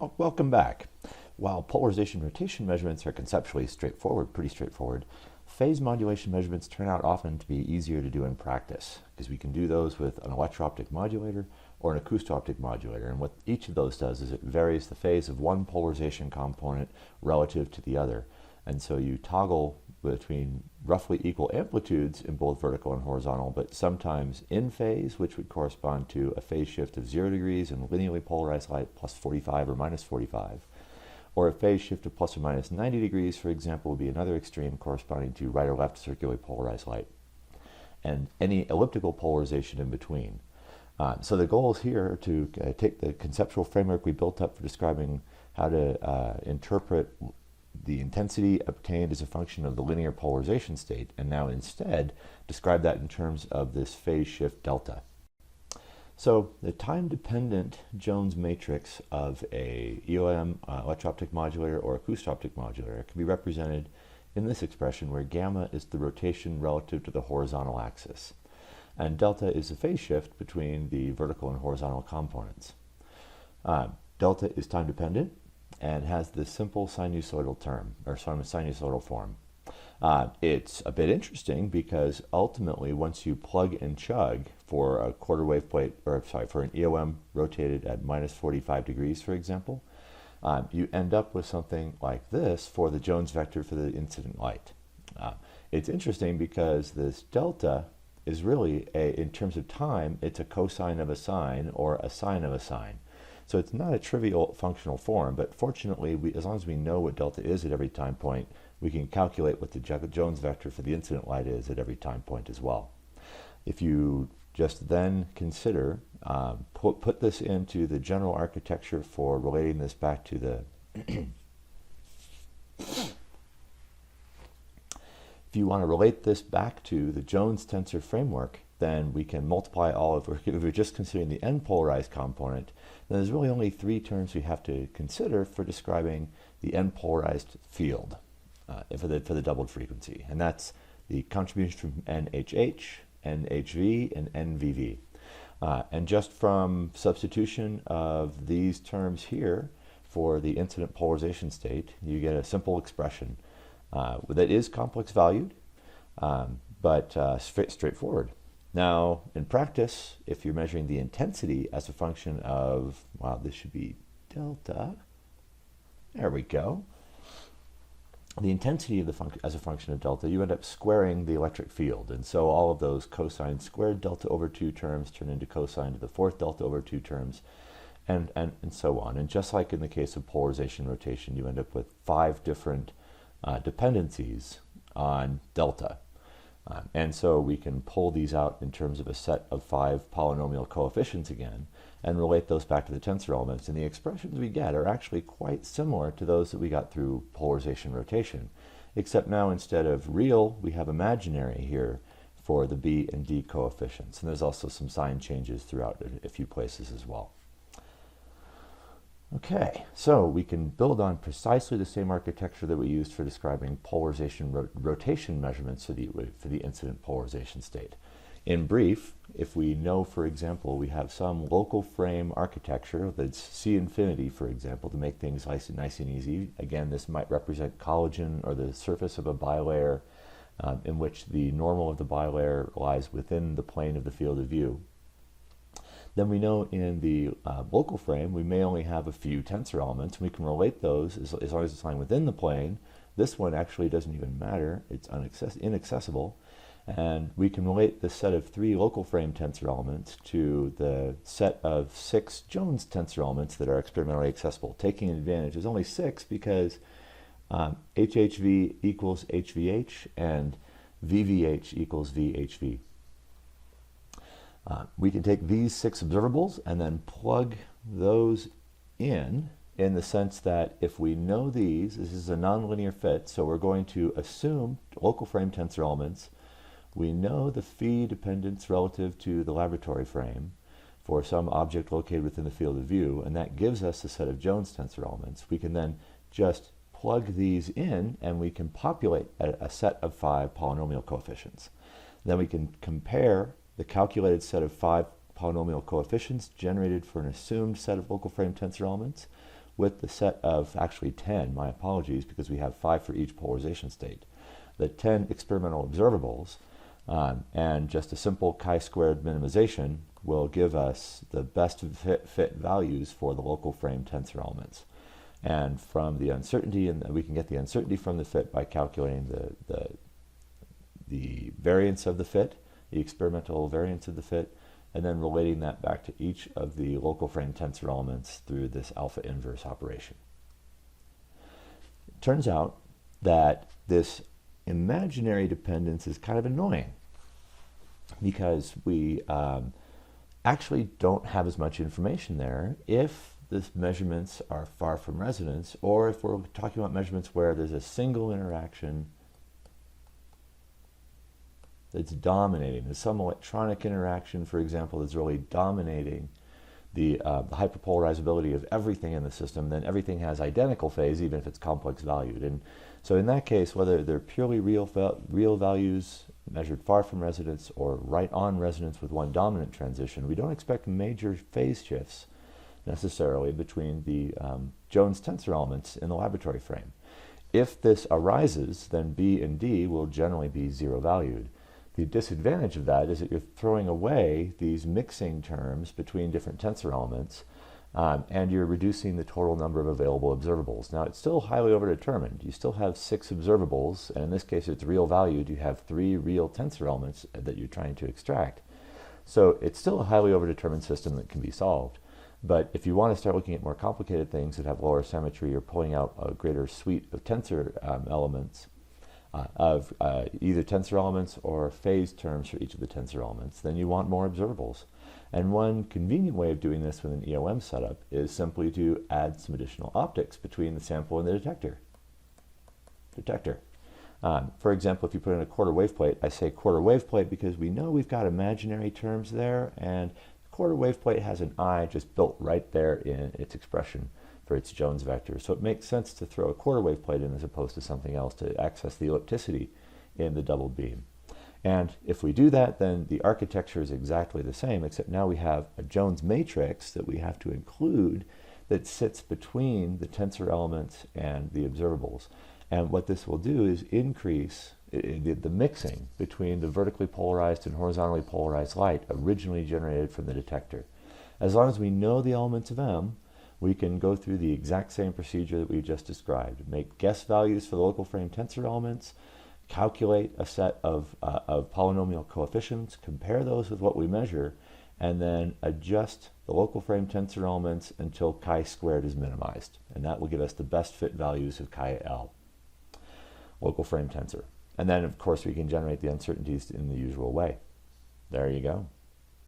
Oh, welcome back. While polarization rotation measurements are conceptually straightforward, pretty straightforward, phase modulation measurements turn out often to be easier to do in practice because we can do those with an electro-optic modulator or an acousto-optic modulator. And what each of those does is it varies the phase of one polarization component relative to the other. And so you toggle between roughly equal amplitudes in both vertical and horizontal, but sometimes in phase, which would correspond to a phase shift of 0 degrees in linearly polarized light plus 45 or minus 45. Or a phase shift of plus or minus 90 degrees, for example, would be another extreme corresponding to right or left circularly polarized light. And any elliptical polarization in between. So the goal is here to take the conceptual framework we built up for describing how to interpret the intensity obtained as a function of the linear polarization state, and now instead describe that in terms of this phase shift delta. So the time-dependent Jones matrix of a EOM electro-optic modulator or acousto-optic modulator can be represented in this expression where gamma is the rotation relative to the horizontal axis, and delta is the phase shift between the vertical and horizontal components. Delta is time-dependent and has this simple sinusoidal term, or sinusoidal form. It's a bit interesting because ultimately, once you plug and chug for a quarter wave plate, or sorry, for an EOM rotated at minus 45 degrees, for example, you end up with something like this for the Jones vector for the incident light. It's interesting because this delta is really, in terms of time, it's a cosine of a sine or a sine of a sine. So it's not a trivial functional form, but fortunately, as long as we know what delta is at every time point, we can calculate what the Jones vector for the incident light is at every time point as well. If you just then consider, put this into the general architecture for relating this back to the if you want to relate this back to the Jones tensor framework, then we can multiply all of, if we're just considering the n-polarized component, then there's really only three terms we have to consider for describing the n-polarized field for the doubled frequency. And that's the contribution from NHH, NHV, and NVV. And just from substitution of these terms here for the incident polarization state, you get a simple expression that is complex valued, but straightforward. Now, in practice, if you're measuring the intensity as a function of, wow, this should be delta. There we go. The intensity of the as a function of delta, you end up squaring the electric field. And so all of those cosine squared delta over 2 terms turn into cosine to the 4th delta over 2 terms, and so on. And just like in the case of polarization rotation, you end up with 5 different dependencies on delta. And so we can pull these out in terms of a set of 5 polynomial coefficients again and relate those back to the tensor elements. And the expressions we get are actually quite similar to those that we got through polarization rotation, except now instead of real, we have imaginary here for the B and D coefficients. And there's also some sign changes throughout a few places as well. Okay, so we can build on precisely the same architecture that we used for describing polarization rotation measurements for the incident polarization state. In brief, if we know, for example, we have some local frame architecture that's C infinity, for example, to make things nice and easy. Again, this might represent collagen or the surface of a bilayer in which the normal of the bilayer lies within the plane of the field of view. Then we know in the local frame we may only have a few tensor elements. We can relate those as long as it's lying within the plane. This one actually doesn't even matter. It's inaccessible. And we can relate the set of 3 local frame tensor elements to the set of 6 Jones tensor elements that are experimentally accessible, taking advantage. There's only 6 because HHV equals HVH and VVH equals VHV. We can take these 6 observables and then plug those in the sense that if we know these, this is a nonlinear fit, so we're going to assume local frame tensor elements. We know the phi dependence relative to the laboratory frame for some object located within the field of view, and that gives us a set of Jones tensor elements. We can then just plug these in and we can populate a set of 5 polynomial coefficients. Then we can compare the calculated set of 5 polynomial coefficients generated for an assumed set of local frame tensor elements with the set of actually 10, my apologies, because we have 5 for each polarization state, the 10 experimental observables, and just a simple chi-squared minimization will give us the best fit values for the local frame tensor elements. And from the uncertainty, and we can get the uncertainty from the fit by calculating the variance of the fit, the experimental variance of the fit, and then relating that back to each of the local frame tensor elements through this alpha inverse operation. It turns out that this imaginary dependence is kind of annoying because we actually don't have as much information there if the measurements are far from resonance, or if we're talking about measurements where there's a single interaction that's dominating. There's some electronic interaction, for example, that's really dominating the hyperpolarizability of everything in the system. Then everything has identical phase, even if it's complex valued. And so in that case, whether they're purely real values measured far from resonance or right on resonance with one dominant transition, we don't expect major phase shifts necessarily between the Jones tensor elements in the laboratory frame. If this arises, then B and D will generally be zero valued. The disadvantage of that is that you're throwing away these mixing terms between different tensor elements, and you're reducing the total number of available observables. Now, it's still highly overdetermined. You still have 6 observables, and in this case, it's real valued. You have 3 real tensor elements that you're trying to extract. So it's still a highly overdetermined system that can be solved. But if you want to start looking at more complicated things that have lower symmetry or pulling out a greater suite of tensor elements, of either tensor elements or phase terms for each of the tensor elements, then you want more observables. And one convenient way of doing this with an EOM setup is simply to add some additional optics between the sample and the detector. For example, if you put in a quarter wave plate, I say quarter wave plate because we know we've got imaginary terms there, and quarter wave plate has an eye just built right there in its expression for its Jones vector. So it makes sense to throw a quarter wave plate in as opposed to something else to access the ellipticity in the double beam. And if we do that, then the architecture is exactly the same, except now we have a Jones matrix that we have to include that sits between the tensor elements and the observables. And what this will do is increase the mixing between the vertically polarized and horizontally polarized light originally generated from the detector. As long as we know the elements of M, we can go through the exact same procedure that we just described. Make guess values for the local frame tensor elements, calculate a set of polynomial coefficients, compare those with what we measure, and then adjust the local frame tensor elements until chi-squared is minimized. And that will give us the best fit values of chi-L, local frame tensor. And then, of course, we can generate the uncertainties in the usual way. There you go.